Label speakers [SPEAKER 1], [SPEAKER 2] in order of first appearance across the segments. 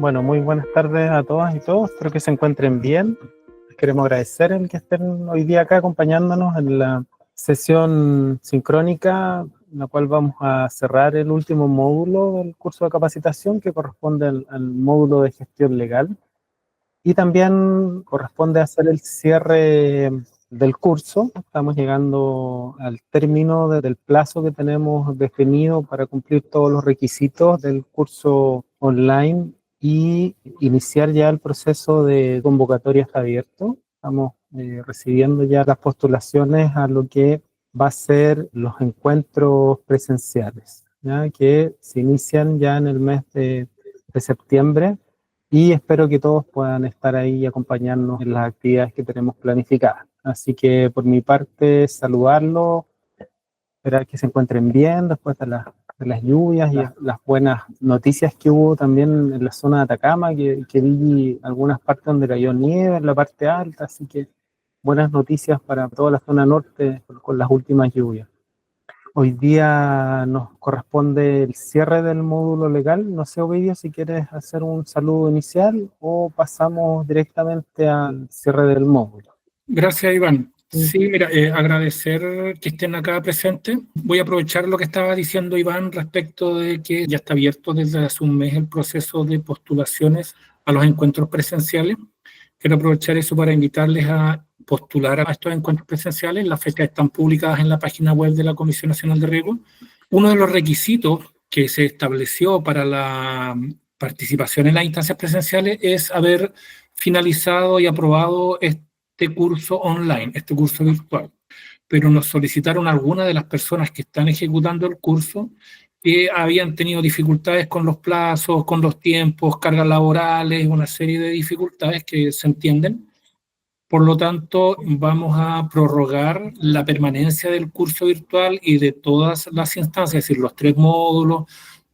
[SPEAKER 1] Bueno, muy buenas tardes a todas y todos. Espero que se encuentren bien. Queremos agradecer el que estén hoy día acá acompañándonos en la sesión sincrónica, en la cual vamos a cerrar el último módulo del curso de capacitación que corresponde al módulo de gestión legal. Y también corresponde hacer el cierre del curso. Estamos llegando al término del plazo que tenemos definido para cumplir todos los requisitos del curso online y iniciar ya el proceso de convocatoria está abierto. Estamos recibiendo ya las postulaciones a lo que va a ser los encuentros presenciales, ¿ya? Que se inician ya en el mes de septiembre. Y espero que todos puedan estar ahí y acompañarnos en las actividades que tenemos planificadas. Así que por mi parte, saludarlos, esperar que se encuentren bien después de las lluvias y las buenas noticias que hubo también en la zona de Atacama, que vi algunas partes donde cayó nieve en la parte alta, así que buenas noticias para toda la zona norte con las últimas lluvias. Hoy día nos corresponde el cierre del módulo legal. No sé, Ovidio, si quieres hacer un saludo inicial o pasamos directamente al cierre del módulo.
[SPEAKER 2] Gracias, Iván. Sí, mira, agradecer que estén acá presentes. Voy a aprovechar lo que estaba diciendo Iván respecto de que ya está abierto desde hace un mes el proceso de postulaciones a los encuentros presenciales. Quiero aprovechar eso para invitarles a postular a estos encuentros presenciales. Las fechas están publicadas en la página web de la Comisión Nacional de Riesgo. Uno de los requisitos que se estableció para la participación en las instancias presenciales es haber finalizado y aprobado este curso online, este curso virtual. Pero nos solicitaron algunas de las personas que están ejecutando el curso que habían tenido dificultades con los plazos, con los tiempos, cargas laborales, una serie de dificultades que se entienden. Por lo tanto, vamos a prorrogar la permanencia del curso virtual y de todas las instancias, es decir, los 3 módulos,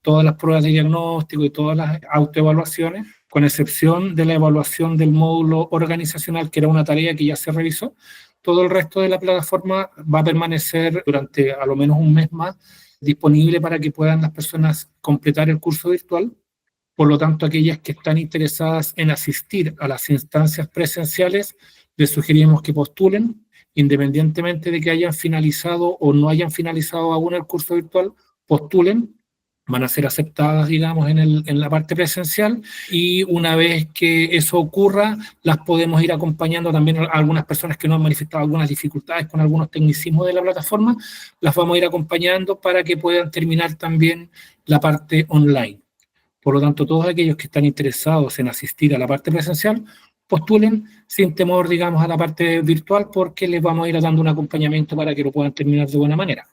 [SPEAKER 2] todas las pruebas de diagnóstico y todas las autoevaluaciones, con excepción de la evaluación del módulo organizacional, que era una tarea que ya se revisó. Todo el resto de la plataforma va a permanecer durante a lo menos un mes más disponible para que puedan las personas completar el curso virtual. Por lo tanto, aquellas que están interesadas en asistir a las instancias presenciales, les sugerimos que postulen, independientemente de que hayan finalizado o no hayan finalizado aún el curso virtual, postulen, van a ser aceptadas, digamos, en la parte presencial, y una vez que eso ocurra, las podemos ir acompañando también a algunas personas que nos han manifestado algunas dificultades con algunos tecnicismos de la plataforma, las vamos a ir acompañando para que puedan terminar también la parte online. Por lo tanto, todos aquellos que están interesados en asistir a la parte presencial, postulen sin temor, digamos, a la parte virtual, porque les vamos a ir dando un acompañamiento para que lo puedan terminar de buena manera.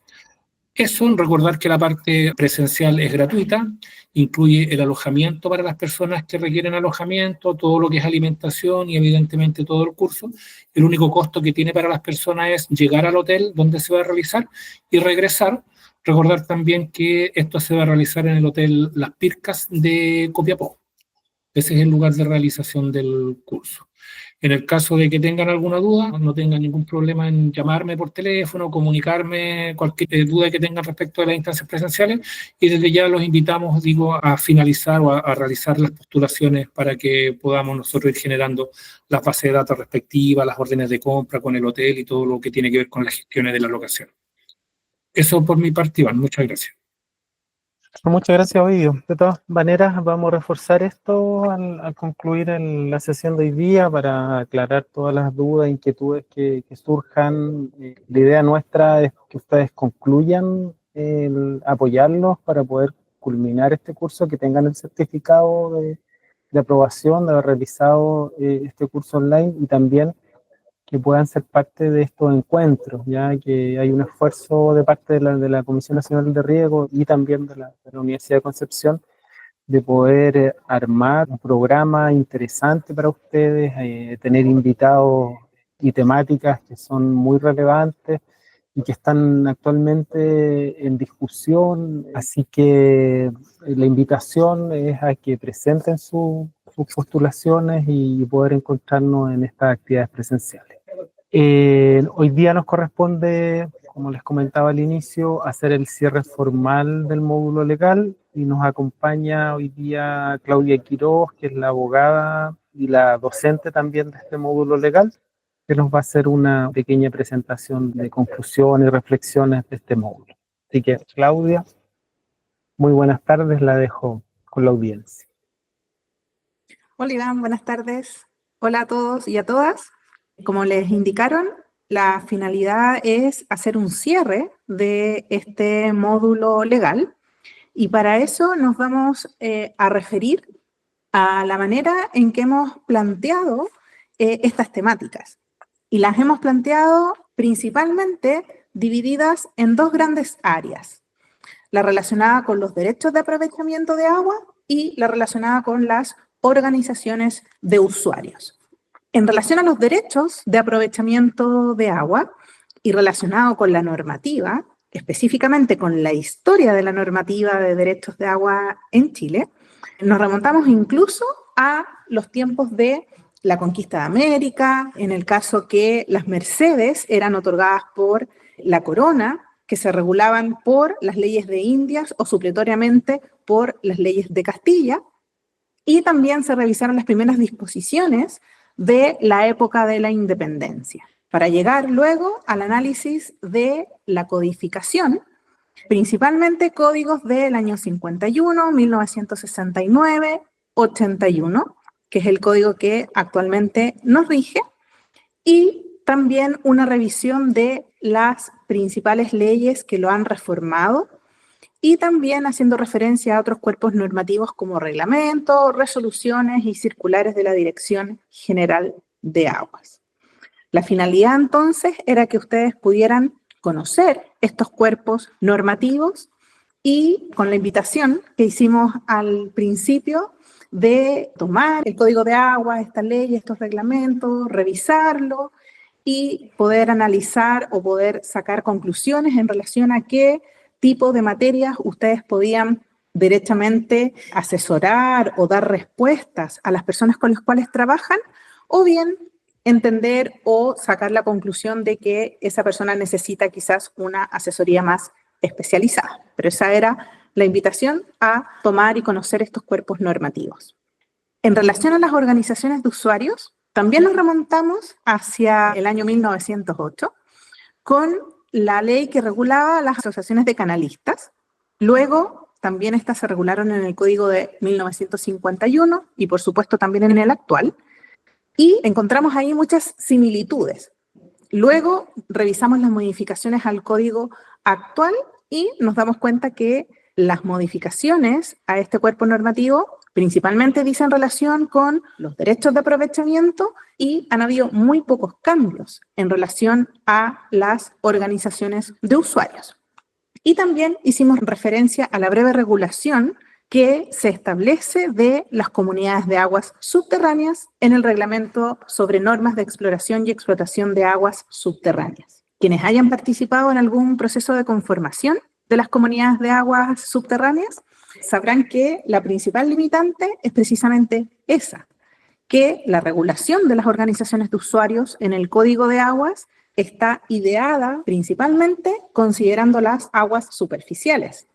[SPEAKER 2] Eso, recordar que la parte presencial es gratuita, incluye el alojamiento para las personas que requieren alojamiento, todo lo que es alimentación y evidentemente todo el curso. El único costo que tiene para las personas es llegar al hotel donde se va a realizar y regresar. Recordar también que esto se va a realizar en el Hotel Las Pircas de Copiapó. Ese es el lugar de realización del curso. En el caso de que tengan alguna duda, no tengan ningún problema en llamarme por teléfono, comunicarme cualquier duda que tengan respecto a las instancias presenciales, y desde ya los invitamos, digo, a finalizar o a realizar las postulaciones para que podamos nosotros ir generando las bases de datos respectivas, las órdenes de compra con el hotel y todo lo que tiene que ver con las gestiones de la locación. Eso por mi parte, Iván. Muchas gracias.
[SPEAKER 1] Muchas gracias, Ovidio. De todas maneras, vamos a reforzar esto al concluir la sesión de hoy día para aclarar todas las dudas, inquietudes que surjan. La idea nuestra es que ustedes concluyan apoyarlos para poder culminar este curso, que tengan el certificado de aprobación de haber realizado este curso online, y también que puedan ser parte de estos encuentros, ya que hay un esfuerzo de parte de la Comisión Nacional de Riesgo y también de la Universidad de Concepción de poder armar un programa interesante para ustedes, tener invitados y temáticas que son muy relevantes y que están actualmente en discusión. Así que la invitación es a que presenten sus postulaciones y poder encontrarnos en estas actividades presenciales. Hoy día nos corresponde como les comentaba al inicio, hacer el cierre formal del módulo legal y nos acompaña hoy día Claudia Quiroz, que es la abogada y la docente también de este módulo legal, que nos va a hacer una pequeña presentación de conclusiones y reflexiones de este módulo. Así que, Claudia, muy buenas tardes, la dejo con la audiencia.
[SPEAKER 3] Hola Iván, buenas tardes. Hola a todos y a todas. Como les indicaron, la finalidad es hacer un cierre de este módulo legal y para eso nos vamos a referir a la manera en que hemos planteado estas temáticas. Y las hemos planteado principalmente divididas en dos grandes áreas: la relacionada con los derechos de aprovechamiento de agua y la relacionada con las organizaciones de usuarios. En relación a los derechos de aprovechamiento de agua y relacionado con la normativa, específicamente con la historia de la normativa de derechos de agua en Chile, nos remontamos incluso a los tiempos de la conquista de América, en el caso que las mercedes eran otorgadas por la corona, que se regulaban por las leyes de Indias o supletoriamente por las leyes de Castilla, y también se revisaron las primeras disposiciones de la época de la independencia, para llegar luego al análisis de la codificación, principalmente códigos del año 51, 1969, 81, que es el código que actualmente nos rige, y también una revisión de las principales leyes que lo han reformado, y también haciendo referencia a otros cuerpos normativos como reglamentos, resoluciones y circulares de la Dirección General de Aguas. La finalidad entonces era que ustedes pudieran conocer estos cuerpos normativos y con la invitación que hicimos al principio de tomar el Código de Aguas, esta ley, estos reglamentos, revisarlo y poder analizar o poder sacar conclusiones en relación a qué tipo de materias ustedes podían derechamente asesorar o dar respuestas a las personas con las cuales trabajan, o bien entender o sacar la conclusión de que esa persona necesita quizás una asesoría más especializada. Pero esa era la invitación a tomar y conocer estos cuerpos normativos. En relación a las organizaciones de usuarios, también nos remontamos hacia el año 1908 con la ley que regulaba las asociaciones de canalistas. Luego, también estas se regularon en el Código de 1951 y, por supuesto, también en el actual. Y encontramos ahí muchas similitudes. Luego, revisamos las modificaciones al Código actual y nos damos cuenta que las modificaciones a este cuerpo normativo principalmente dicen relación con los derechos de aprovechamiento y han habido muy pocos cambios en relación a las organizaciones de usuarios. Y también hicimos referencia a la breve regulación que se establece de las comunidades de aguas subterráneas en el reglamento sobre normas de exploración y explotación de aguas subterráneas. Quienes hayan participado en algún proceso de conformación de las comunidades de aguas subterráneas sabrán que la principal limitante es precisamente esa, que la regulación de las organizaciones de usuarios en el Código de Aguas está ideada principalmente considerando las aguas superficiales.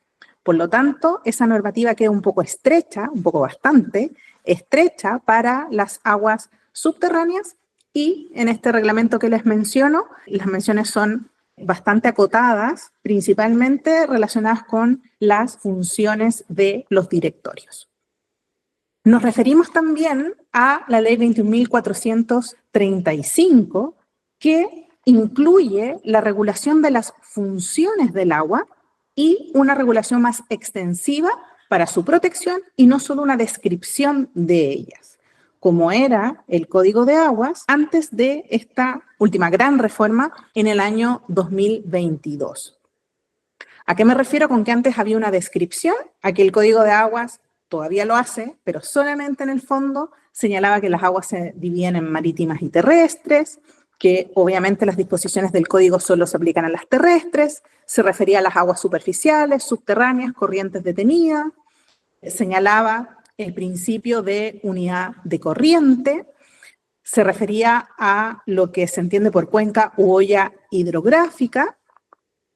[SPEAKER 3] Por lo tanto, esa normativa queda un poco estrecha, un poco bastante estrecha para las aguas subterráneas, y en este reglamento que les menciono, las menciones son bastante acotadas, principalmente relacionadas con las funciones de los directorios. Nos referimos también a la ley 21.435, que incluye la regulación de las funciones del agua y una regulación más extensiva para su protección y no solo una descripción de ellas, como era el Código de Aguas antes de esta última gran reforma en el año 2022. ¿A qué me refiero con que antes había una descripción? Aquí el Código de Aguas todavía lo hace, pero solamente en el fondo señalaba que las aguas se dividen en marítimas y terrestres, que obviamente las disposiciones del código solo se aplican a las terrestres, se refería a las aguas superficiales, subterráneas, corrientes detenidas, señalaba el principio de unidad de corriente, se refería a lo que se entiende por cuenca u olla hidrográfica,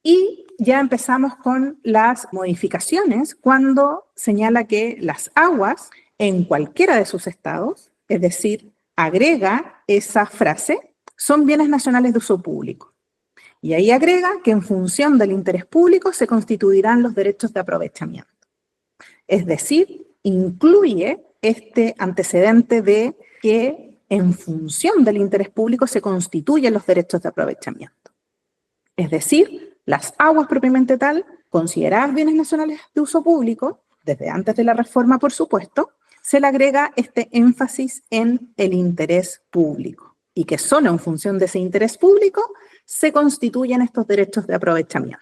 [SPEAKER 3] Y ya empezamos con las modificaciones cuando señala que las aguas en cualquiera de sus estados, es decir, agrega esa frase, son bienes nacionales de uso público. Y ahí agrega que en función del interés público se constituirán los derechos de aprovechamiento. Es decir, incluye este antecedente de que en función del interés público se constituyen los derechos de aprovechamiento. Es decir, las aguas propiamente tal, consideradas bienes nacionales de uso público, desde antes de la reforma, por supuesto, se le agrega este énfasis en el interés público y que solo en función de ese interés público se constituyen estos derechos de aprovechamiento.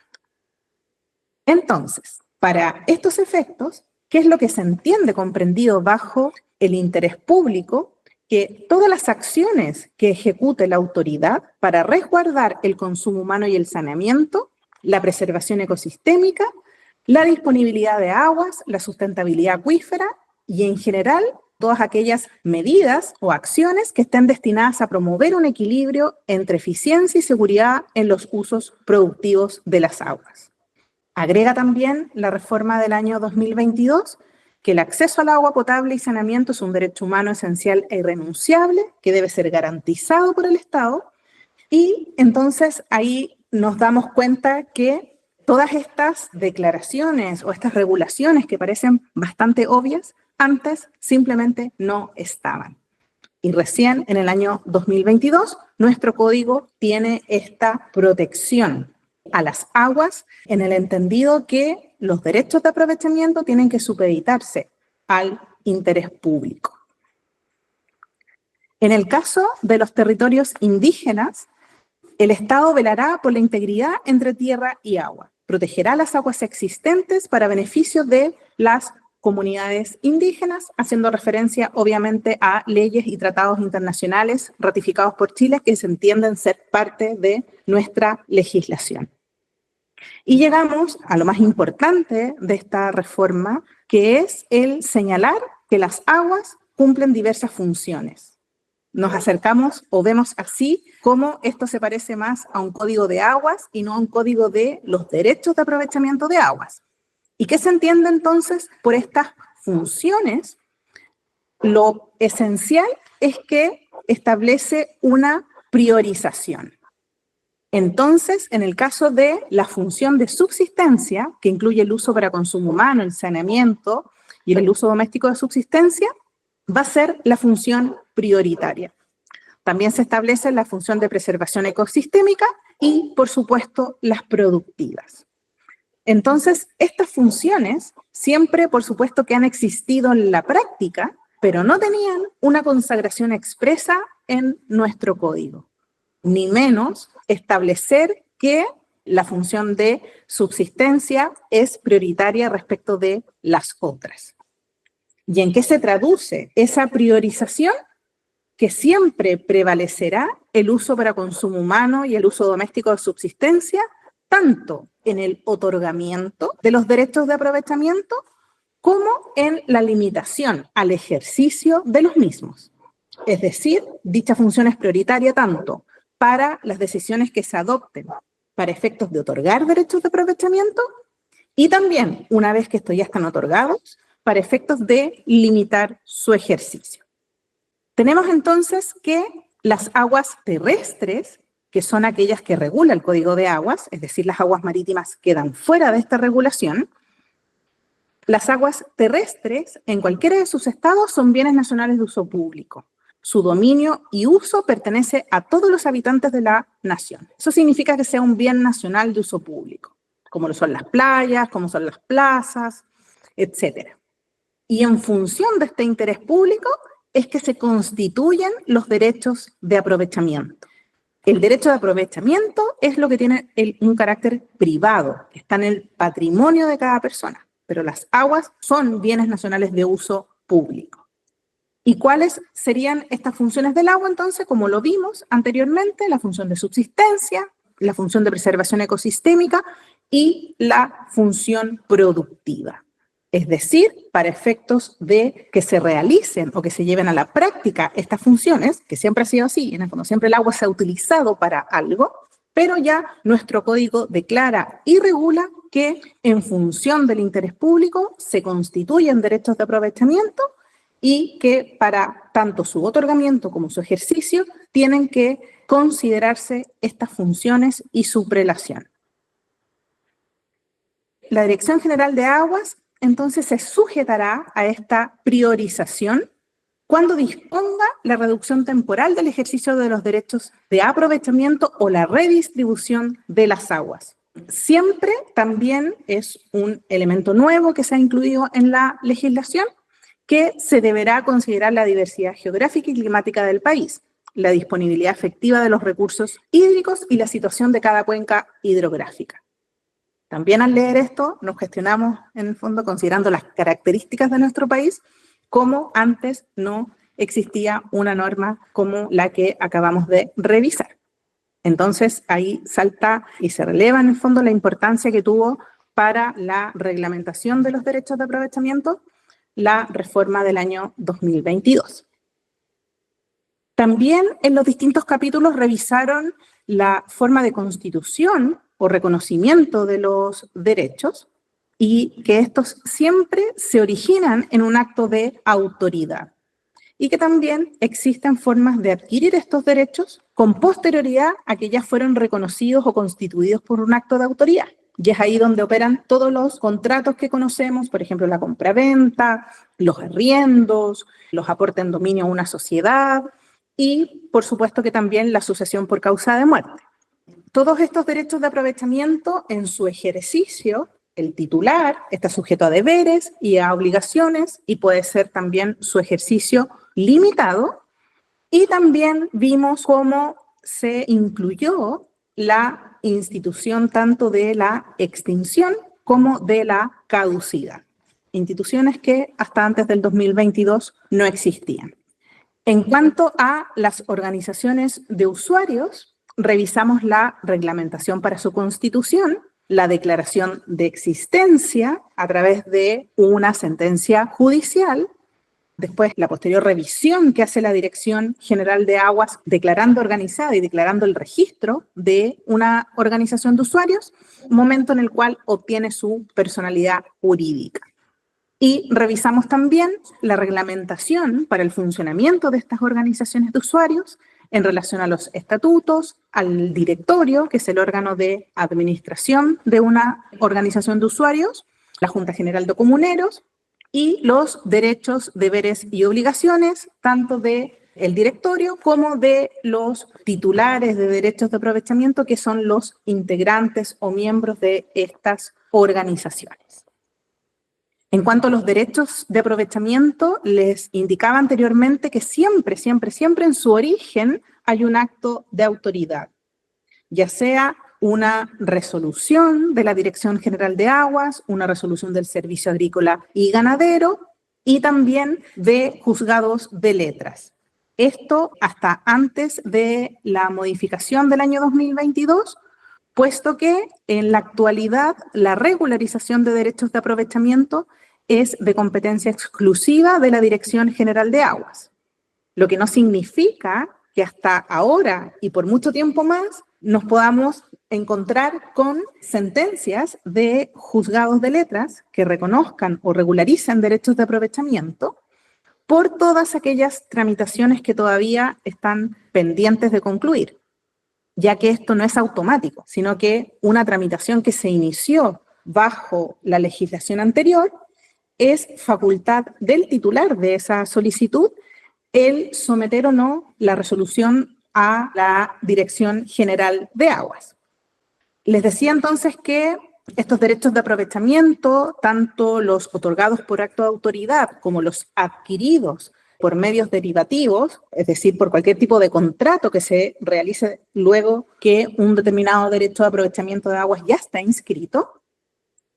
[SPEAKER 3] Entonces, para estos efectos, ¿qué es lo que se entiende comprendido bajo el interés público? Que todas las acciones que ejecute la autoridad para resguardar el consumo humano y el saneamiento, la preservación ecosistémica, la disponibilidad de aguas, la sustentabilidad acuífera y en general todas aquellas medidas o acciones que estén destinadas a promover un equilibrio entre eficiencia y seguridad en los usos productivos de las aguas. Agrega también la reforma del año 2022 que el acceso al agua potable y saneamiento es un derecho humano esencial e irrenunciable que debe ser garantizado por el Estado y entonces ahí nos damos cuenta que todas estas declaraciones o estas regulaciones que parecen bastante obvias, antes simplemente no estaban. Y recién en el año 2022 nuestro código tiene esta protección a las aguas en el entendido que los derechos de aprovechamiento tienen que supeditarse al interés público. En el caso de los territorios indígenas, el Estado velará por la integridad entre tierra y agua, protegerá las aguas existentes para beneficio de las comunidades indígenas, haciendo referencia obviamente a leyes y tratados internacionales ratificados por Chile que se entienden ser parte de nuestra legislación. Y llegamos a lo más importante de esta reforma, que es el señalar que las aguas cumplen diversas funciones. Nos acercamos o vemos así cómo esto se parece más a un código de aguas y no a un código de los derechos de aprovechamiento de aguas. ¿Y qué se entiende entonces por estas funciones? Lo esencial es que establece una priorización. Entonces, en el caso de la función de subsistencia, que incluye el uso para consumo humano, el saneamiento y el uso doméstico de subsistencia, va a ser la función prioritaria. También se establece la función de preservación ecosistémica y, por supuesto, las productivas. Entonces, estas funciones siempre, por supuesto, que han existido en la práctica, pero no tenían una consagración expresa en nuestro código, ni menos establecer que la función de subsistencia es prioritaria respecto de las otras. ¿Y en qué se traduce esa priorización? Que siempre prevalecerá el uso para consumo humano y el uso doméstico de subsistencia, tanto en el otorgamiento de los derechos de aprovechamiento como en la limitación al ejercicio de los mismos. Es decir, dicha función es prioritaria tanto para las decisiones que se adopten para efectos de otorgar derechos de aprovechamiento y también, una vez que estos ya están otorgados, para efectos de limitar su ejercicio. Tenemos entonces que las aguas terrestres, que son aquellas que regula el Código de Aguas, es decir, las aguas marítimas quedan fuera de esta regulación. Las aguas terrestres, en cualquiera de sus estados, son bienes nacionales de uso público. Su dominio y uso pertenece a todos los habitantes de la nación. Eso significa que sea un bien nacional de uso público, como lo son las playas, como son las plazas, etc. Y en función de este interés público es que se constituyen los derechos de aprovechamiento. El derecho de aprovechamiento es lo que tiene un carácter privado, que está en el patrimonio de cada persona, pero las aguas son bienes nacionales de uso público. ¿Y cuáles serían estas funciones del agua entonces? Como lo vimos anteriormente, la función de subsistencia, la función de preservación ecosistémica y la función productiva. Es decir, para efectos de que se realicen o que se lleven a la práctica estas funciones, que siempre ha sido así, cuando siempre el agua se ha utilizado para algo, pero ya nuestro código declara y regula que en función del interés público se constituyen derechos de aprovechamiento y que para tanto su otorgamiento como su ejercicio tienen que considerarse estas funciones y su prelación. La Dirección General de Aguas entonces se sujetará a esta priorización cuando disponga la reducción temporal del ejercicio de los derechos de aprovechamiento o la redistribución de las aguas. Siempre también es un elemento nuevo que se ha incluido en la legislación, que se deberá considerar la diversidad geográfica y climática del país, la disponibilidad efectiva de los recursos hídricos y la situación de cada cuenca hidrográfica. También al leer esto nos cuestionamos, en el fondo, considerando las características de nuestro país, cómo antes no existía una norma como la que acabamos de revisar. Entonces ahí salta y se releva en el fondo la importancia que tuvo para la reglamentación de los derechos de aprovechamiento la reforma del año 2022. También en los distintos capítulos revisaron la forma de constitución o reconocimiento de los derechos y que estos siempre se originan en un acto de autoridad y que también existen formas de adquirir estos derechos con posterioridad a que ya fueron reconocidos o constituidos por un acto de autoridad. Y es ahí donde operan todos los contratos que conocemos, por ejemplo, la compraventa, los arriendos, los aportes en dominio a una sociedad y, por supuesto, que también la sucesión por causa de muerte. Todos estos derechos de aprovechamiento en su ejercicio, el titular está sujeto a deberes y a obligaciones y puede ser también su ejercicio limitado. Y también vimos cómo se incluyó la institución tanto de la extinción como de la caducidad. Instituciones que hasta antes del 2022 no existían. En cuanto a las organizaciones de usuarios, revisamos la reglamentación para su constitución, la declaración de existencia a través de una sentencia judicial, después la posterior revisión que hace la Dirección General de Aguas declarando organizada y declarando el registro de una organización de usuarios, momento en el cual obtiene su personalidad jurídica. Y revisamos también la reglamentación para el funcionamiento de estas organizaciones de usuarios en relación a los estatutos, al directorio, que es el órgano de administración de una organización de usuarios, la Junta General de Comuneros, y los derechos, deberes y obligaciones, tanto del directorio como de los titulares de derechos de aprovechamiento, que son los integrantes o miembros de estas organizaciones. En cuanto a los derechos de aprovechamiento, les indicaba anteriormente que siempre en su origen hay un acto de autoridad, ya sea una resolución de la Dirección General de Aguas, una resolución del Servicio Agrícola y Ganadero y también de juzgados de letras. Esto hasta antes de la modificación del año 2022, puesto que en la actualidad la regularización de derechos de aprovechamiento es de competencia exclusiva de la Dirección General de Aguas, lo que no significa que hasta ahora y por mucho tiempo más nos podamos encontrar con sentencias de juzgados de letras que reconozcan o regularicen derechos de aprovechamiento por todas aquellas tramitaciones que todavía están pendientes de concluir, ya que esto no es automático, sino que una tramitación que se inició bajo la legislación anterior es facultad del titular de esa solicitud el someter o no la resolución a la Dirección General de Aguas. Les decía entonces que estos derechos de aprovechamiento, tanto los otorgados por acto de autoridad como los adquiridos por medios derivativos, es decir, por cualquier tipo de contrato que se realice luego que un determinado derecho de aprovechamiento de aguas ya está inscrito,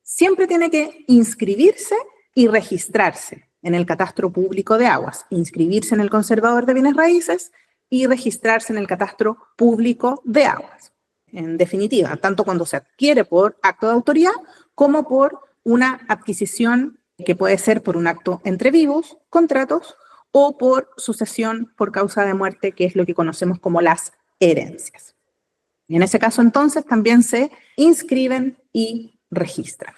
[SPEAKER 3] siempre tiene que inscribirse y registrarse en el catastro público de aguas, inscribirse en el conservador de bienes raíces y registrarse en el catastro público de aguas. En definitiva, tanto cuando se adquiere por acto de autoridad como por una adquisición que puede ser por un acto entre vivos, contratos, o por sucesión por causa de muerte, que es lo que conocemos como las herencias. Y en ese caso, entonces, también se inscriben y registran.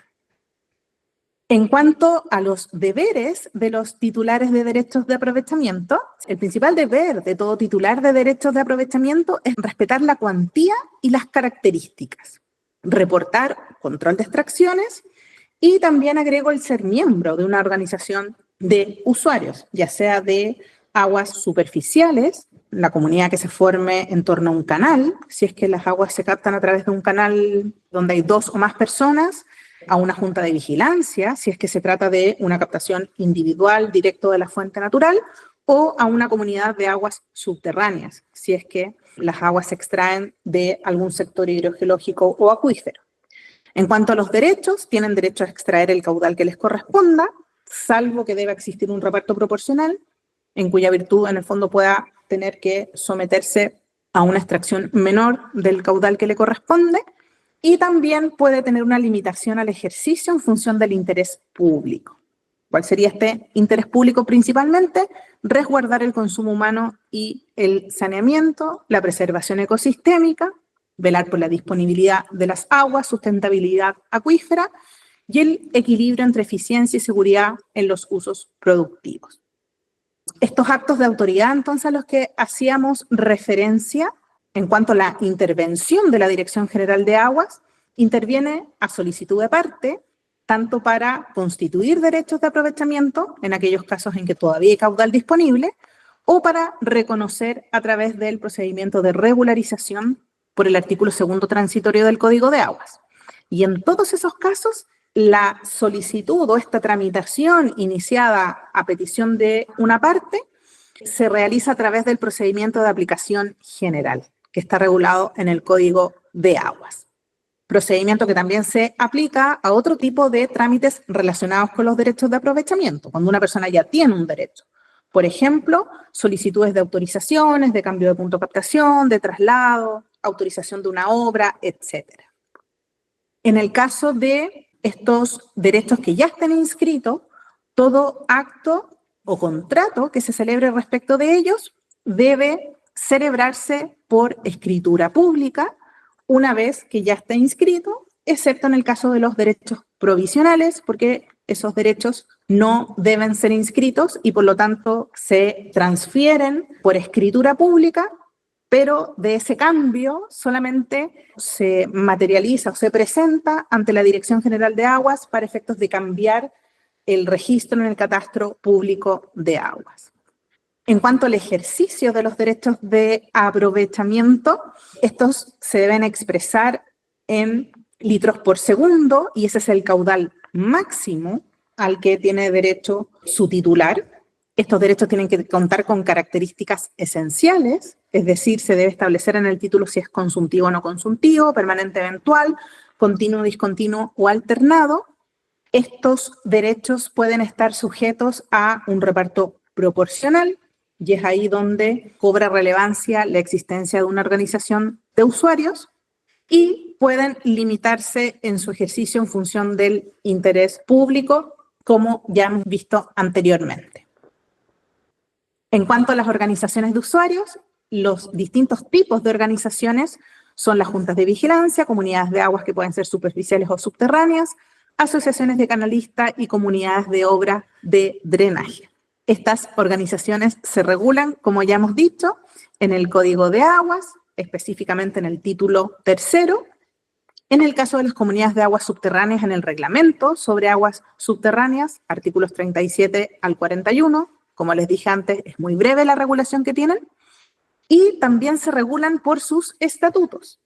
[SPEAKER 3] En cuanto a los deberes de los titulares de derechos de aprovechamiento, el principal deber de todo titular de derechos de aprovechamiento es respetar la cuantía y las características, reportar control de extracciones y también agrego el ser miembro de una organización de usuarios, ya sea de aguas superficiales, la comunidad que se forme en torno a un canal, si es que las aguas se captan a través de un canal donde hay 2 o más personas, a una junta de vigilancia, si es que se trata de una captación individual directo de la fuente natural, o a una comunidad de aguas subterráneas, si es que las aguas se extraen de algún sector hidrogeológico o acuífero. En cuanto a los derechos, tienen derecho a extraer el caudal que les corresponda, salvo que deba existir un reparto proporcional, en cuya virtud en el fondo pueda tener que someterse a una extracción menor del caudal que le corresponde, y también puede tener una limitación al ejercicio en función del interés público. ¿Cuál sería este interés público principalmente? Resguardar el consumo humano y el saneamiento, la preservación ecosistémica, velar por la disponibilidad de las aguas, sustentabilidad acuífera y el equilibrio entre eficiencia y seguridad en los usos productivos. Estos actos de autoridad, entonces, a los que hacíamos referencia en cuanto a la intervención de la Dirección General de Aguas, interviene a solicitud de parte, tanto para constituir derechos de aprovechamiento, en aquellos casos en que todavía hay caudal disponible, o para reconocer a través del procedimiento de regularización por el artículo 2º transitorio del Código de Aguas. Y en todos esos casos, la solicitud o esta tramitación iniciada a petición de una parte se realiza a través del procedimiento de aplicación general, que está regulado en el Código de Aguas. Procedimiento que también se aplica a otro tipo de trámites relacionados con los derechos de aprovechamiento, cuando una persona ya tiene un derecho. Por ejemplo, solicitudes de autorizaciones, de cambio de punto de captación, de traslado, autorización de una obra, etc. En el caso de estos derechos que ya estén inscritos, todo acto o contrato que se celebre respecto de ellos debe celebrarse por escritura pública una vez que ya está inscrito, excepto en el caso de los derechos provisionales, porque esos derechos no deben ser inscritos y por lo tanto se transfieren por escritura pública, pero de ese cambio solamente se materializa o se presenta ante la Dirección General de Aguas para efectos de cambiar el registro en el catastro público de aguas. En cuanto al ejercicio de los derechos de aprovechamiento, estos se deben expresar en litros por segundo y ese es el caudal máximo al que tiene derecho su titular. Estos derechos tienen que contar con características esenciales, es decir, se debe establecer en el título si es consuntivo o no consuntivo, permanente eventual, continuo, discontinuo o alternado. Estos derechos pueden estar sujetos a un reparto proporcional, y es ahí donde cobra relevancia la existencia de una organización de usuarios, y pueden limitarse en su ejercicio en función del interés público, como ya hemos visto anteriormente. En cuanto a las organizaciones de usuarios, los distintos tipos de organizaciones son las juntas de vigilancia, comunidades de aguas que pueden ser superficiales o subterráneas, asociaciones de canalistas y comunidades de obra de drenaje. Estas organizaciones se regulan, como ya hemos dicho, en el Código de Aguas, específicamente en el título 3º. En el caso de las comunidades de aguas subterráneas, en el Reglamento sobre aguas subterráneas, artículos 37 al 41. Como les dije antes, es muy breve la regulación que tienen. Y también se regulan por sus estatutos.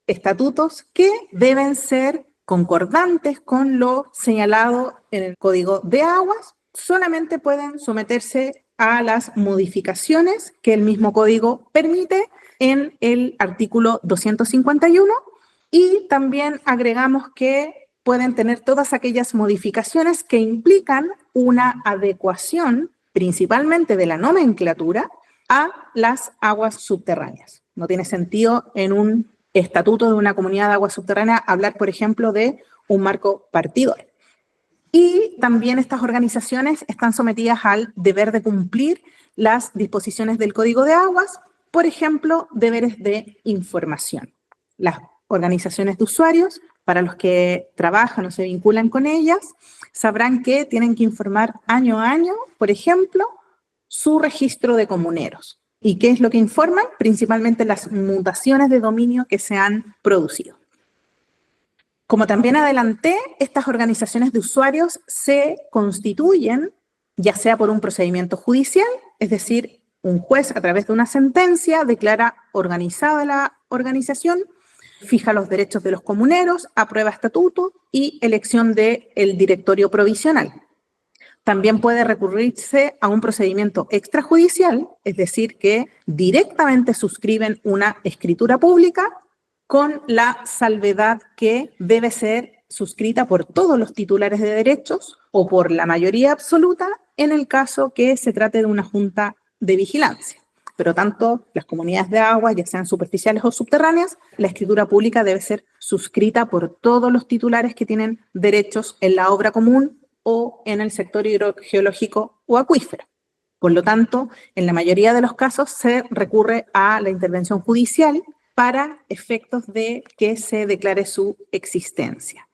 [SPEAKER 3] Estatutos que deben ser concordantes con lo señalado en el Código de Aguas. Solamente pueden someterse a las modificaciones que el mismo código permite en el artículo 251 y también agregamos que pueden tener todas aquellas modificaciones que implican una adecuación principalmente de la nomenclatura a las aguas subterráneas. No tiene sentido en un estatuto de una comunidad de aguas subterráneas hablar, por ejemplo, de un marco partidor. Y también estas organizaciones están sometidas al deber de cumplir las disposiciones del Código de Aguas, por ejemplo, deberes de información. las organizaciones de usuarios, para los que trabajan o se vinculan con ellas, sabrán que tienen que informar año a año, por ejemplo, su registro de comuneros. ¿Y qué es lo que informan? Principalmente las mutaciones de dominio que se han producido. Como también adelanté, estas organizaciones de usuarios se constituyen, ya sea por un procedimiento judicial, es decir, un juez a través de una sentencia declara organizada la organización, fija los derechos de los comuneros, aprueba estatuto y elección del directorio provisional. También puede recurrirse a un procedimiento extrajudicial, es decir, que directamente suscriben una escritura pública con la salvedad que debe ser suscrita por todos los titulares de derechos o por la mayoría absoluta en el caso que se trate de una junta de vigilancia. Pero tanto las comunidades de agua, ya sean superficiales o subterráneas, la escritura pública debe ser suscrita por todos los titulares que tienen derechos en la obra común o en el sector hidrogeológico o acuífero. Por lo tanto, en la mayoría de los casos se recurre a la intervención judicial para efectos de que se declare su existencia.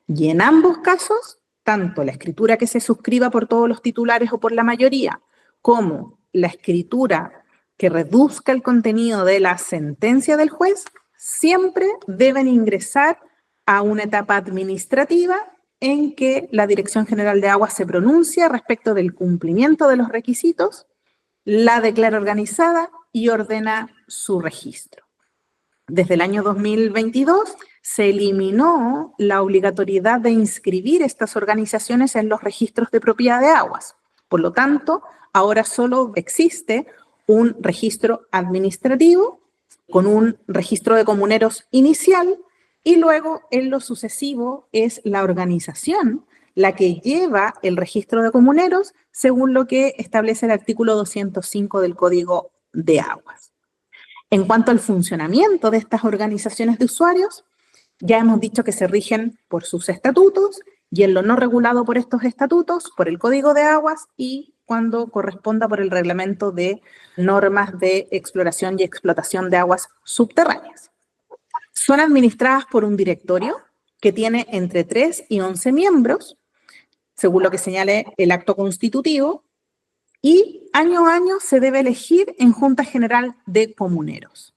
[SPEAKER 3] Y en ambos casos, tanto la escritura que se suscriba por todos los titulares o por la mayoría, como la escritura que reduzca el contenido de la sentencia del juez, siempre deben ingresar a una etapa administrativa en que la Dirección General de Aguas se pronuncia respecto del cumplimiento de los requisitos, la declara organizada y ordena su registro. Desde el año 2022 se eliminó la obligatoriedad de inscribir estas organizaciones en los registros de propiedad de aguas. Por lo tanto, ahora solo existe un registro administrativo con un registro de comuneros inicial y luego en lo sucesivo es la organización la que lleva el registro de comuneros según lo que establece el artículo 205 del Código de Aguas. En cuanto al funcionamiento de estas organizaciones de usuarios, ya hemos dicho que se rigen por sus estatutos y en lo no regulado por estos estatutos, por el Código de Aguas y cuando corresponda por el reglamento de normas de exploración y explotación de aguas subterráneas. Son administradas por un directorio que tiene entre 3 y 11 miembros, según lo que señale el acto constitutivo, y año a año se debe elegir en Junta General de Comuneros.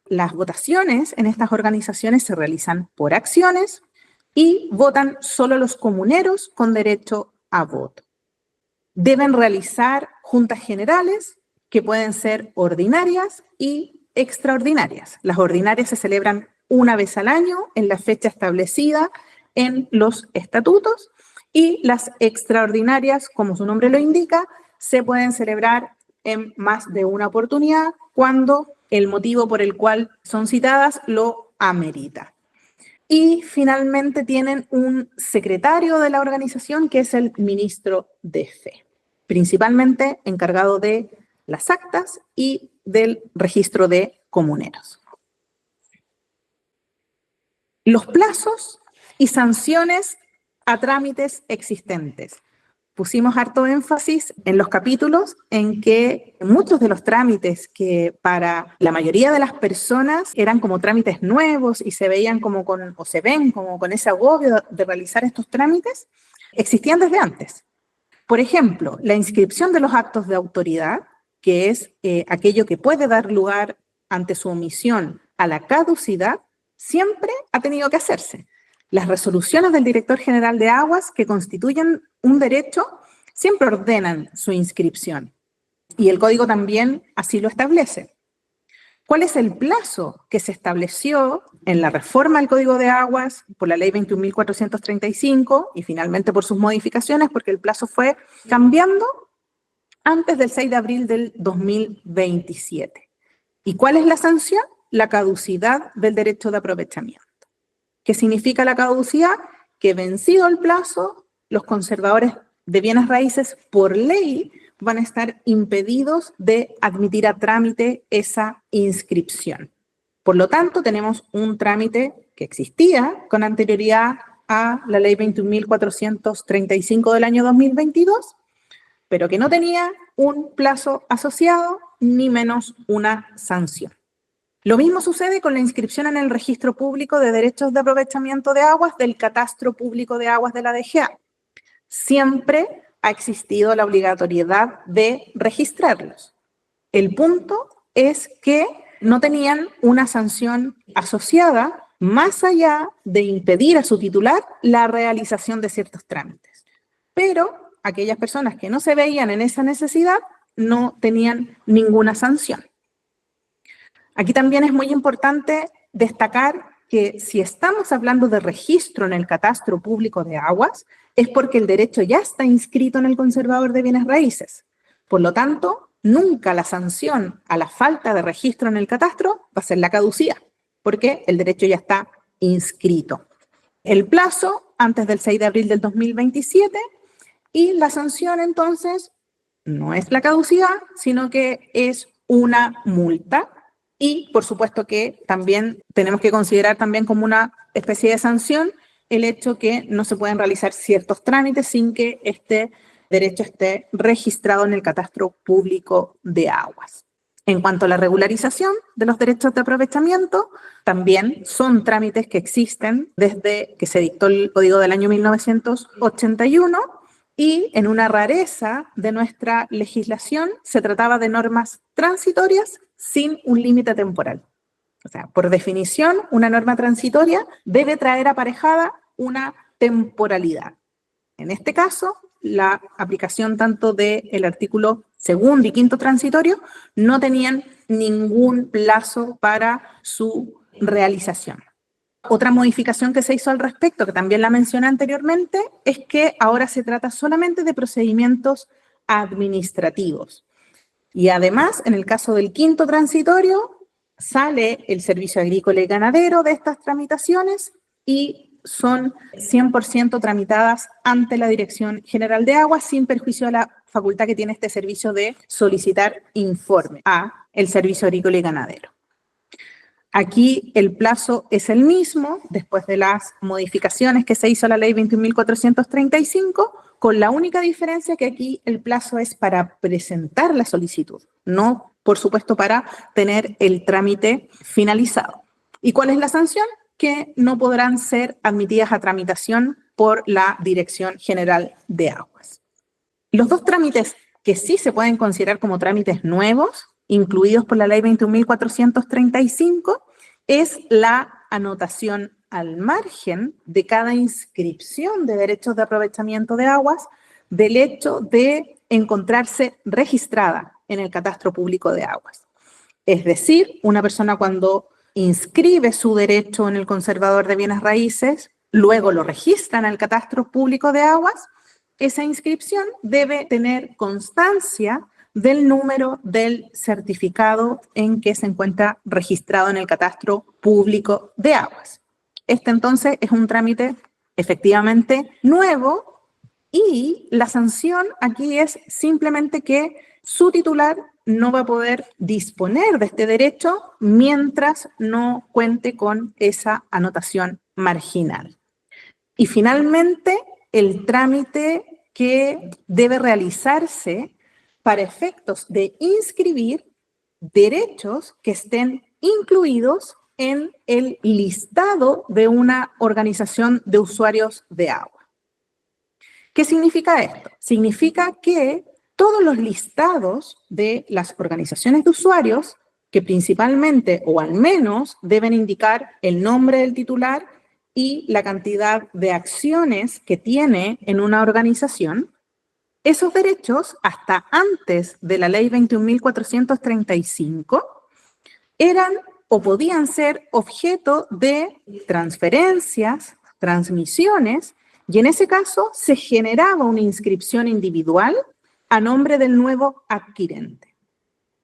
[SPEAKER 3] Las votaciones en estas organizaciones se realizan por acciones y votan solo los comuneros con derecho a voto. Deben realizar juntas generales que pueden ser ordinarias y extraordinarias. Las ordinarias se celebran una vez al año en la fecha establecida en los estatutos y las extraordinarias, como su nombre lo indica, se pueden celebrar en más de una oportunidad cuando el motivo por el cual son citadas lo amerita. Y finalmente tienen un secretario de la organización que es el ministro de fe, principalmente encargado de las actas y del registro de comuneros. Los plazos y sanciones a trámites existentes. Pusimos harto énfasis en los capítulos en que muchos de los trámites que para la mayoría de las personas eran como trámites nuevos y se veían como se ven como con ese agobio de realizar estos trámites, existían desde antes. Por ejemplo, la inscripción de los actos de autoridad, que es aquello que puede dar lugar ante su omisión a la caducidad, siempre ha tenido que hacerse. Las resoluciones del director general de aguas que constituyen un derecho siempre ordenan su inscripción y el código también así lo establece. ¿Cuál es el plazo que se estableció en la reforma al Código de Aguas por la Ley 21.435 y finalmente por sus modificaciones? Porque el plazo fue cambiando antes del 6 de abril del 2027. ¿Y cuál es la sanción? La caducidad del derecho de aprovechamiento. ¿Qué significa la caducidad? Que vencido el plazo, los conservadores de bienes raíces por ley van a estar impedidos de admitir a trámite esa inscripción. Por lo tanto, tenemos un trámite que existía con anterioridad a la Ley 21.435 del año 2022, pero que no tenía un plazo asociado ni menos una sanción. Lo mismo sucede con la inscripción en el Registro Público de Derechos de Aprovechamiento de Aguas del Catastro Público de Aguas de la DGA. Siempre ha existido la obligatoriedad de registrarlos. El punto es que no tenían una sanción asociada más allá de impedir a su titular la realización de ciertos trámites. Pero aquellas personas que no se veían en esa necesidad no tenían ninguna sanción. Aquí también es muy importante destacar que si estamos hablando de registro en el Catastro Público de Aguas, es porque el derecho ya está inscrito en el Conservador de Bienes Raíces. Por lo tanto, nunca la sanción a la falta de registro en el catastro va a ser la caducidad, porque el derecho ya está inscrito. El plazo antes del 6 de abril del 2027 y la sanción entonces no es la caducidad, sino que es una multa. Y por supuesto que también tenemos que considerar también como una especie de sanción el hecho que no se pueden realizar ciertos trámites sin que este derecho esté registrado en el Catastro Público de Aguas. En cuanto a la regularización de los derechos de aprovechamiento, también son trámites que existen desde que se dictó el Código del año 1981 y en una rareza de nuestra legislación se trataba de normas transitorias sin un límite temporal. O sea, por definición, una norma transitoria debe traer aparejada una temporalidad. En este caso, la aplicación tanto del artículo 2º y 5º transitorio no tenían ningún plazo para su realización. Otra modificación que se hizo al respecto, que también la mencioné anteriormente, es que ahora se trata solamente de procedimientos administrativos. Y además, en el caso del 5º transitorio, sale el servicio agrícola y ganadero de estas tramitaciones y son 100% tramitadas ante la Dirección General de Aguas sin perjuicio a la facultad que tiene este servicio de solicitar informe a el servicio agrícola y ganadero. Aquí el plazo es el mismo, después de las modificaciones que se hizo a la ley 21.435, con la única diferencia que aquí el plazo es para presentar la solicitud, no, por supuesto, para tener el trámite finalizado. ¿Y cuál es la sanción? Que no podrán ser admitidas a tramitación por la Dirección General de Aguas. Los dos trámites que sí se pueden considerar como trámites nuevos, incluidos por la ley 21.435, es la anotación al margen de cada inscripción de derechos de aprovechamiento de aguas del hecho de encontrarse registrada en el Catastro Público de Aguas. Es decir, una persona cuando inscribe su derecho en el Conservador de Bienes Raíces, luego lo registra en el Catastro Público de Aguas, esa inscripción debe tener constancia del número del certificado en que se encuentra registrado en el Catastro Público de Aguas. Este entonces es un trámite efectivamente nuevo y la sanción aquí es simplemente que su titular no va a poder disponer de este derecho mientras no cuente con esa anotación marginal. Y finalmente, el trámite que debe realizarse para efectos de inscribir derechos que estén incluidos en el listado de una organización de usuarios de agua. ¿Qué significa esto? Significa que todos los listados de las organizaciones de usuarios, que principalmente o al menos deben indicar el nombre del titular y la cantidad de acciones que tiene en una organización, esos derechos, hasta antes de la ley 21.435, eran o podían ser objeto de transferencias, transmisiones, y en ese caso se generaba una inscripción individual a nombre del nuevo adquirente.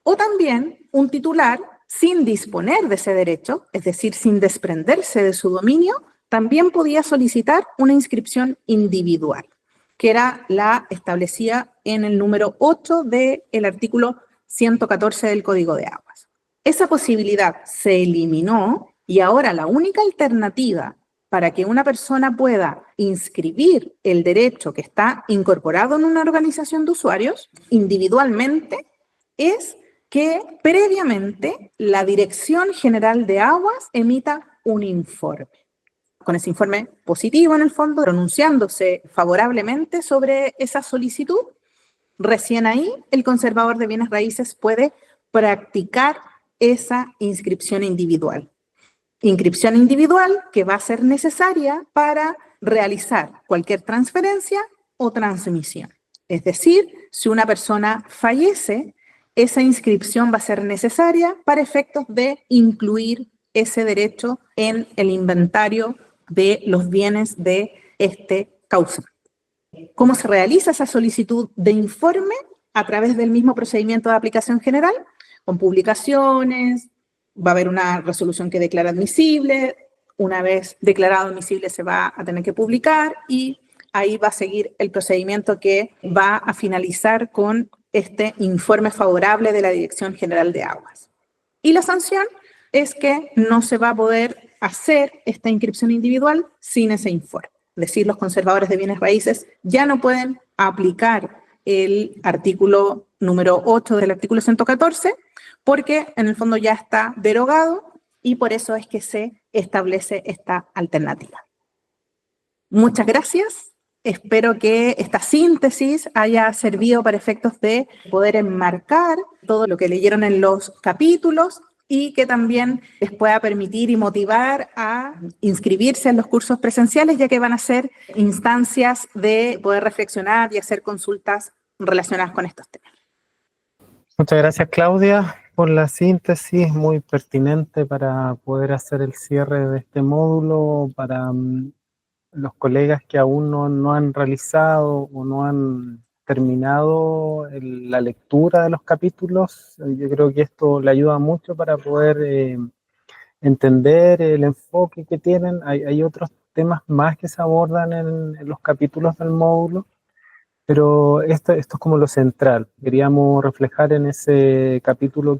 [SPEAKER 3] O también un titular, sin disponer de ese derecho, es decir, sin desprenderse de su dominio, también podía solicitar una inscripción individual, que era la establecida en el número 8 del artículo 114 del Código de Aguas. Esa posibilidad se eliminó y ahora la única alternativa para que una persona pueda inscribir el derecho que está incorporado en una organización de usuarios individualmente es que previamente la Dirección General de Aguas emita un informe. Con ese informe positivo en el fondo, pronunciándose favorablemente sobre esa solicitud, recién ahí el conservador de bienes raíces puede practicar esa inscripción individual. Inscripción individual que va a ser necesaria para realizar cualquier transferencia o transmisión. Es decir, si una persona fallece, esa inscripción va a ser necesaria para efectos de incluir ese derecho en el inventario de los bienes de este causante. ¿Cómo se realiza esa solicitud de informe? A través del mismo procedimiento de aplicación general, con publicaciones, va a haber una resolución que declara admisible, una vez declarado admisible se va a tener que publicar y ahí va a seguir el procedimiento que va a finalizar con este informe favorable de la Dirección General de Aguas. Y la sanción es que no se va a poder hacer esta inscripción individual sin ese informe. Es decir, los conservadores de bienes raíces ya no pueden aplicar el artículo número 8 del artículo 114 porque en el fondo ya está derogado y por eso es que se establece esta alternativa. Muchas gracias. Espero que esta síntesis haya servido para efectos de poder enmarcar todo lo que leyeron en los capítulos y que también les pueda permitir y motivar a inscribirse en los cursos presenciales, ya que van a ser instancias de poder reflexionar y hacer consultas relacionadas con estos temas.
[SPEAKER 1] Muchas gracias, Claudia, por la síntesis muy pertinente para poder hacer el cierre de este módulo para los colegas que aún no han realizado o no han terminado la lectura de los capítulos. Yo creo que esto le ayuda mucho para poder entender el enfoque que tienen. Hay otros temas más que se abordan en los capítulos del módulo, pero esto es como lo central. Queríamos reflejar en ese capítulo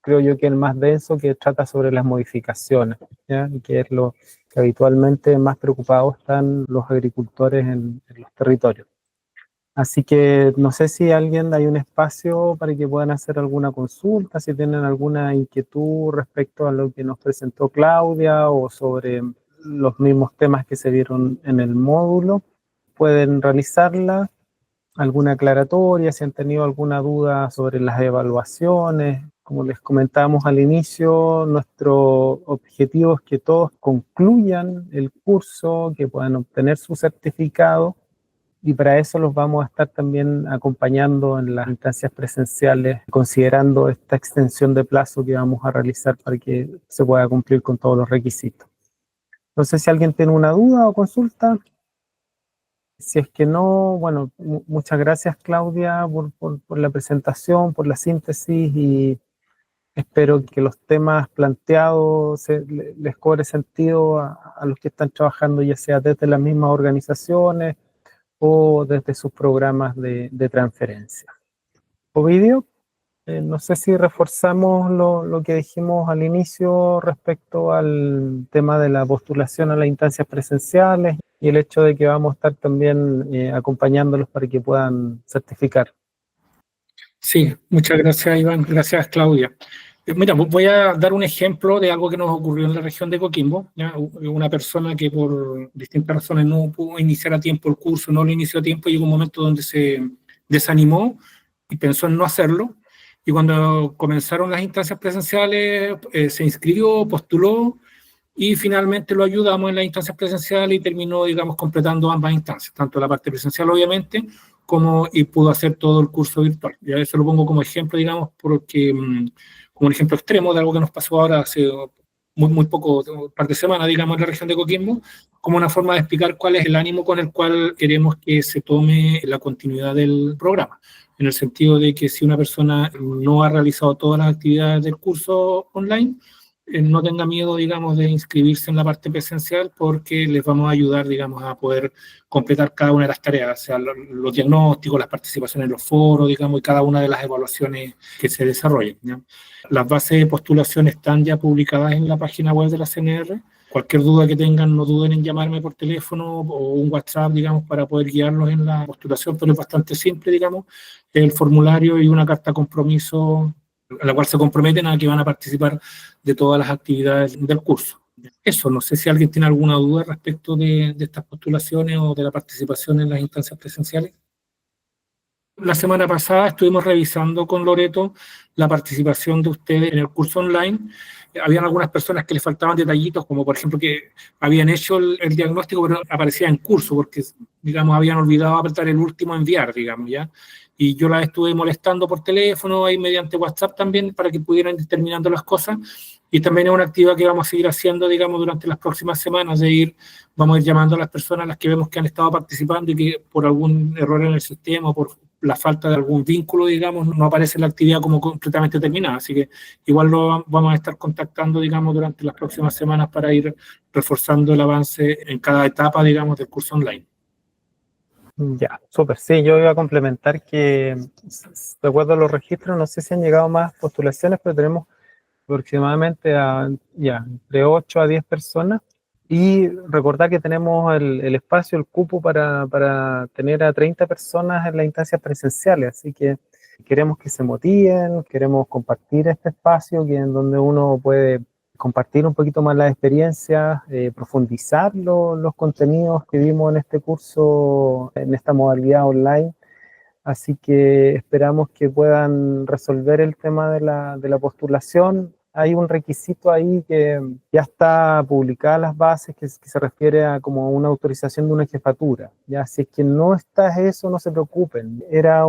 [SPEAKER 1] creo yo que el más denso, que trata sobre las modificaciones, ¿ya? Y que es lo que habitualmente más preocupados están los agricultores en los territorios. Así que no sé si hay un espacio para que puedan hacer alguna consulta, si tienen alguna inquietud respecto a lo que nos presentó Claudia o sobre los mismos temas que se vieron en el módulo, pueden realizarla. Alguna aclaratoria, si han tenido alguna duda sobre las evaluaciones. Como les comentábamos al inicio, nuestro objetivo es que todos concluyan el curso, que puedan obtener su certificado, y para eso los vamos a estar también acompañando en las instancias presenciales, considerando esta extensión de plazo que vamos a realizar para que se pueda cumplir con todos los requisitos. No sé si alguien tiene una duda o consulta. Si es que no, bueno, muchas gracias, Claudia, por la presentación, por la síntesis, y espero que los temas planteados les cobre sentido a los que están trabajando, ya sea desde las mismas organizaciones o desde sus programas de transferencia. Ovidio, no sé si reforzamos lo que dijimos al inicio respecto al tema de la postulación a las instancias presenciales y el hecho de que vamos a estar también acompañándolos para que puedan certificar.
[SPEAKER 2] Sí, muchas gracias, Iván. Gracias, Claudia. Mira, voy a dar un ejemplo de algo que nos ocurrió en la región de Coquimbo, ¿ya? Una persona que por distintas razones no pudo iniciar a tiempo el curso, no lo inició a tiempo, llegó un momento donde se desanimó y pensó en no hacerlo. Y cuando comenzaron las instancias presenciales, se inscribió, postuló y finalmente lo ayudamos en las instancias presenciales y terminó, digamos, completando ambas instancias, tanto la parte presencial, obviamente, y pudo hacer todo el curso virtual. Ya eso lo pongo como ejemplo, digamos, porque como un ejemplo extremo de algo que nos pasó ahora hace muy poco, un par de semanas, digamos, en la región de Coquimbo, como una forma de explicar cuál es el ánimo con el cual queremos que se tome la continuidad del programa. En el sentido de que si una persona no ha realizado todas las actividades del curso online, no tenga miedo, digamos, de inscribirse en la parte presencial porque les vamos a ayudar, digamos, a poder completar cada una de las tareas, o sea, los diagnósticos, las participaciones en los foros, digamos, y cada una de las evaluaciones que se desarrollen, ¿ya? Las bases de postulación están ya publicadas en la página web de la CNR. Cualquier duda que tengan, no duden en llamarme por teléfono o un WhatsApp, digamos, para poder guiarlos en la postulación, pero es bastante simple, digamos, el formulario y una carta compromiso a la cual se comprometen a que van a participar de todas las actividades del curso. Eso, no sé si alguien tiene alguna duda respecto de estas postulaciones o de la participación en las instancias presenciales. La semana pasada estuvimos revisando con Loreto la participación de ustedes en el curso online. Habían algunas personas que les faltaban detallitos, como por ejemplo que habían hecho el diagnóstico, pero aparecía en curso, porque, digamos, habían olvidado apretar el último enviar, digamos, ¿ya? Y yo las estuve molestando por teléfono, ahí mediante WhatsApp también, para que pudieran ir terminando las cosas. Y también es una actividad que vamos a seguir haciendo, digamos, durante las próximas semanas, vamos a ir llamando a las personas a las que vemos que han estado participando y que por algún error en el sistema o por la falta de algún vínculo, digamos, no aparece la actividad como completamente terminada. Así que igual lo vamos a estar contactando, digamos, durante las próximas semanas para ir reforzando el avance en cada etapa, digamos, del curso online.
[SPEAKER 1] Ya, súper. Sí, yo iba a complementar que, de acuerdo a los registros, no sé si han llegado más postulaciones, pero tenemos aproximadamente entre 8 a 10 personas. Y recordar que tenemos el espacio, el cupo para tener a 30 personas en las instancias presenciales. Así que queremos que se motiven, queremos compartir este espacio en donde uno puede compartir un poquito más las experiencias, profundizar los contenidos que vimos en este curso, en esta modalidad online. Así que esperamos que puedan resolver el tema de la postulación. Hay un requisito ahí que ya está publicada las bases que se refiere a como una autorización de una jefatura. Ya, si es que no está eso, no se preocupen. Era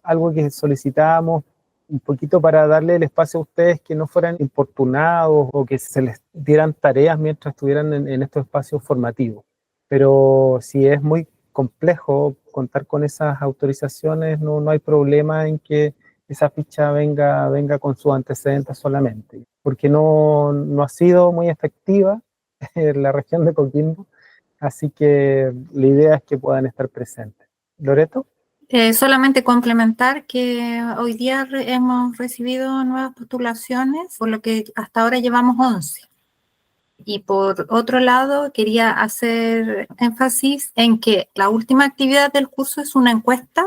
[SPEAKER 1] algo que solicitábamos un poquito para darle el espacio a ustedes, que no fueran importunados o que se les dieran tareas mientras estuvieran en estos espacios formativos. Pero si es muy complejo contar con esas autorizaciones, no hay problema en que esa ficha venga con sus antecedentes solamente, porque no ha sido muy efectiva en la región de Coquimbo, así que la idea es que puedan estar presentes. ¿Loreto?
[SPEAKER 4] Solamente complementar que hoy día hemos recibido nuevas postulaciones, por lo que hasta ahora llevamos 11. Y por otro lado, quería hacer énfasis en que la última actividad del curso es una encuesta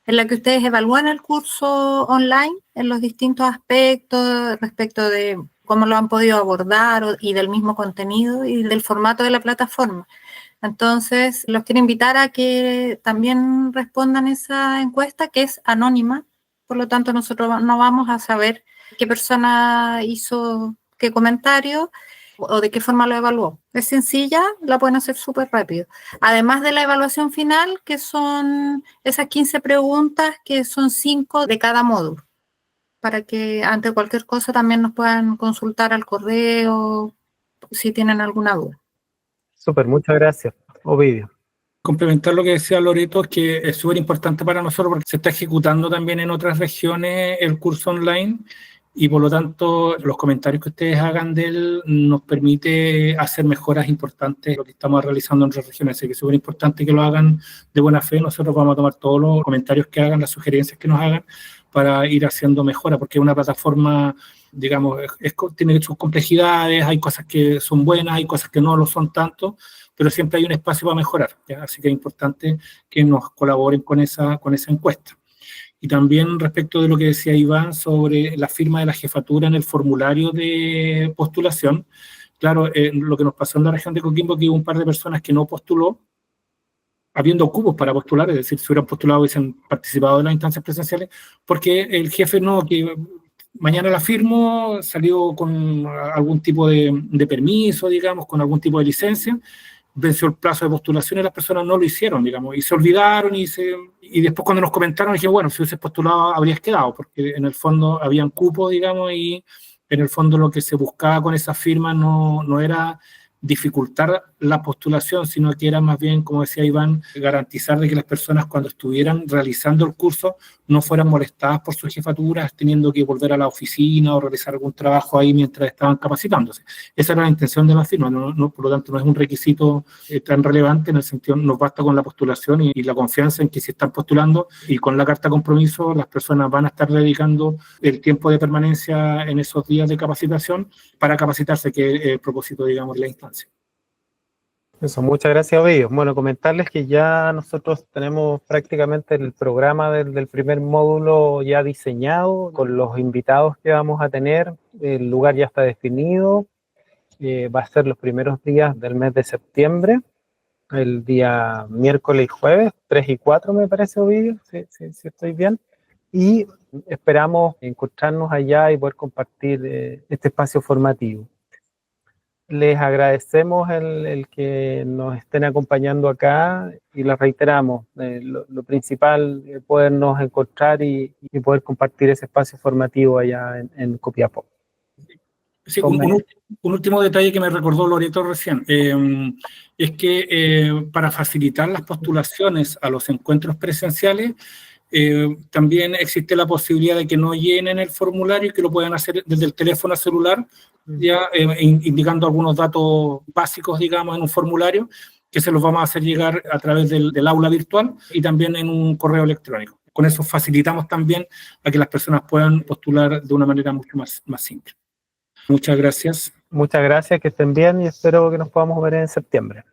[SPEAKER 4] en la que ustedes evalúan el curso online en los distintos aspectos respecto de cómo lo han podido abordar y del mismo contenido y del formato de la plataforma. Entonces, los quiero invitar a que también respondan esa encuesta, que es anónima, por lo tanto nosotros no vamos a saber qué persona hizo qué comentario o de qué forma lo evaluó. Es sencilla, la pueden hacer súper rápido. Además de la evaluación final, que son esas 15 preguntas, que son 5 de cada módulo, para que ante cualquier cosa también nos puedan consultar al correo si tienen alguna duda.
[SPEAKER 1] Súper, muchas gracias. Ovidio.
[SPEAKER 2] Complementar lo que decía Loreto, es que es súper importante para nosotros porque se está ejecutando también en otras regiones el curso online y por lo tanto los comentarios que ustedes hagan de él nos permite hacer mejoras importantes en lo que estamos realizando en otras regiones. Así que es súper importante que lo hagan de buena fe. Nosotros vamos a tomar todos los comentarios que hagan, las sugerencias que nos hagan para ir haciendo mejoras, porque es una plataforma, digamos, tiene sus complejidades, hay cosas que son buenas, hay cosas que no lo son tanto, pero siempre hay un espacio para mejorar, ¿ya? Así que es importante que nos colaboren con esa encuesta. Y también respecto de lo que decía Iván sobre la firma de la jefatura en el formulario de postulación, claro, lo que nos pasó en la región de Coquimbo, que hubo un par de personas que no postuló, habiendo cupos para postular, es decir, si hubieran postulado y hubiesen participado en las instancias presenciales, porque el jefe que mañana la firmo, salió con algún tipo de permiso, digamos, con algún tipo de licencia, venció el plazo de postulación y las personas no lo hicieron, digamos, y se olvidaron y después cuando nos comentaron dije, bueno, si hubieses postulado habrías quedado, porque en el fondo habían cupos, digamos, y en el fondo lo que se buscaba con esa firma no era dificultar la postulación, sino que era más bien, como decía Iván, garantizar de que las personas cuando estuvieran realizando el curso no fueran molestadas por sus jefaturas teniendo que volver a la oficina o realizar algún trabajo ahí mientras estaban capacitándose. Esa era la intención de la firma, por lo tanto no es un requisito tan relevante, en el sentido nos basta con la postulación y la confianza en que si están postulando y con la carta de compromiso las personas van a estar dedicando el tiempo de permanencia en esos días de capacitación para capacitarse, que es el propósito, digamos, de la instancia.
[SPEAKER 1] Eso, muchas gracias, Ovidio. Bueno, comentarles que ya nosotros tenemos prácticamente el programa del primer módulo ya diseñado, con los invitados que vamos a tener. El lugar ya está definido. Va a ser los primeros días del mes de septiembre, el día miércoles y jueves, 3 y 4 me parece, Ovidio, si estoy bien. Y esperamos encontrarnos allá y poder compartir este espacio formativo. Les agradecemos el que nos estén acompañando acá y les reiteramos, lo principal es podernos encontrar y poder compartir ese espacio formativo allá en Copiapó.
[SPEAKER 2] Sí, un último detalle que me recordó Loreto recién, es que para facilitar las postulaciones a los encuentros presenciales, también existe la posibilidad de que no llenen el formulario y que lo puedan hacer desde el teléfono celular, ya indicando algunos datos básicos, digamos, en un formulario, que se los vamos a hacer llegar a través del aula virtual y también en un correo electrónico. Con eso facilitamos también a que las personas puedan postular de una manera mucho más simple. Muchas gracias.
[SPEAKER 1] Muchas gracias, que estén bien y espero que nos podamos ver en septiembre.